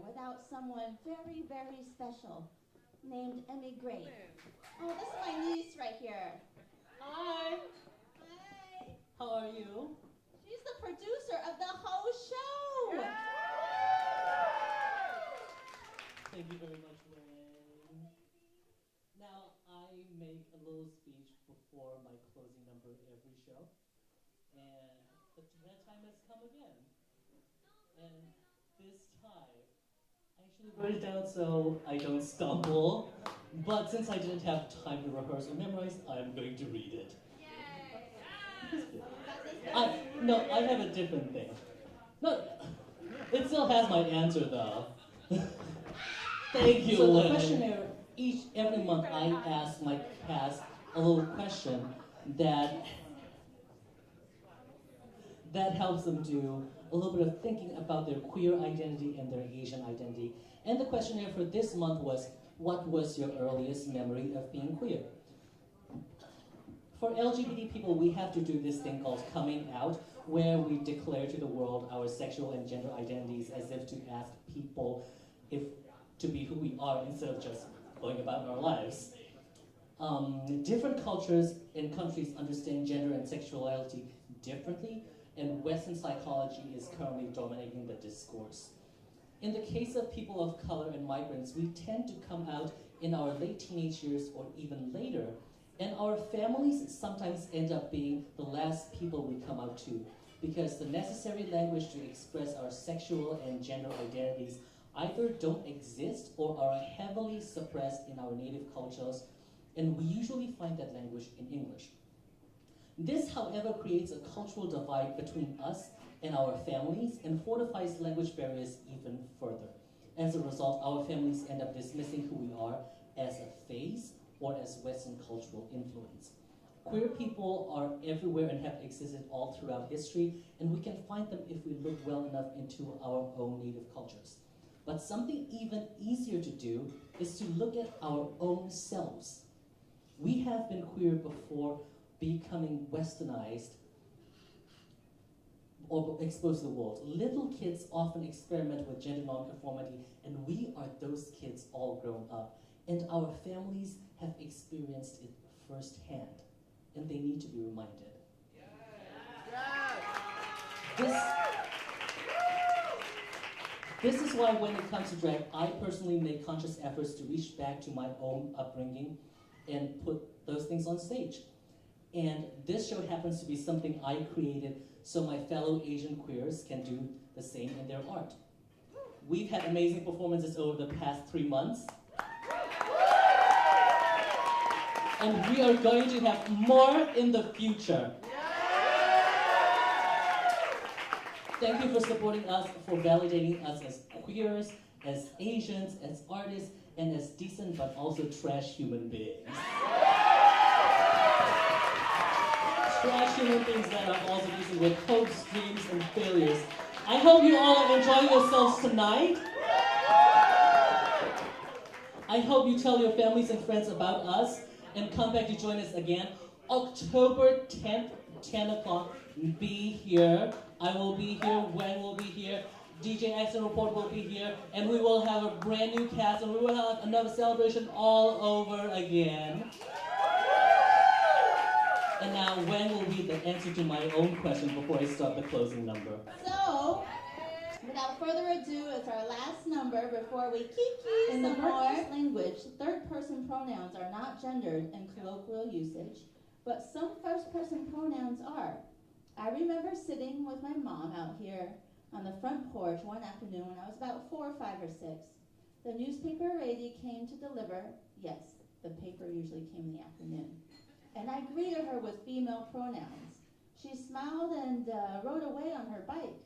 without someone very, very special named Emi Grate. Oh, this is my niece right here. Hi. Hi. How are you? She's the producer of the whole show. Yeah. Thank you very much, Wayne. Now, I make a little speech before my closing number every show. And that time has come again. And this time, I actually wrote it down so I don't stumble. But since I didn't have time to rehearse or memorize, I'm going to read it. No, I have a different thing. No, it still has my answer though. Thank you. So the questionnaire, every month I ask my cast a little question that helps them do a little bit of thinking about their queer identity and their Asian identity. And the questionnaire for this month was, what was your earliest memory of being queer? For LGBT people, we have to do this thing called coming out, where we declare to the world our sexual and gender identities as if to ask people to be who we are instead of just going about our lives. Different cultures and countries understand gender and sexuality differently, and Western psychology is currently dominating the discourse. In the case of people of color and migrants, we tend to come out in our late teenage years or even later, and our families sometimes end up being the last people we come out to, because the necessary language to express our sexual and gender identities either don't exist or are heavily suppressed in our native cultures, and we usually find that language in English. This, however, creates a cultural divide between us and our families and fortifies language barriers even further. As a result, our families end up dismissing who we are as a phase or as Western cultural influence. Queer people are everywhere and have existed all throughout history, and we can find them if we look well enough into our own native cultures. But something even easier to do is to look at our own selves. We have been queer before becoming westernized or exposed to the world. Little kids often experiment with gender nonconformity, and we are those kids all grown up. And our families have experienced it firsthand, and they need to be reminded. This is why when it comes to drag, I personally make conscious efforts to reach back to my own upbringing and put those things on stage. And this show happens to be something I created so my fellow Asian queers can do the same in their art. We've had amazing performances over the past 3 months. And we are going to have more in the future. Thank you for supporting us, for validating us as queers, as Asians, as artists, and as decent but also trash human beings. Trash human beings that are also decent with hopes, dreams, and failures. I hope you all are enjoying yourselves tonight. I hope you tell your families and friends about us and come back to join us again. October 10th, 10 o'clock, be here. I will be here, Wang will be here, DJ Accent Report will be here, and we will have a brand new cast, and we will have another celebration all over again. And now, Wang will read the answer to my own question before I start the closing number. So, without further ado, it's our last number before we kiki some more. Language, third-person pronouns are not gendered in colloquial usage, but some first-person pronouns are. I remember sitting with my mom out here on the front porch one afternoon when I was about 4 or 5 or 6. The newspaper lady came to deliver. Yes, the paper usually came in the afternoon. And I greeted her with female pronouns. She smiled and rode away on her bike,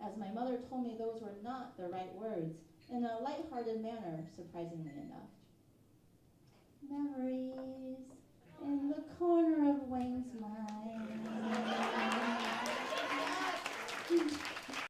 as my mother told me those were not the right words, in a lighthearted manner, surprisingly enough. Memories in the corner of Wayne's mind.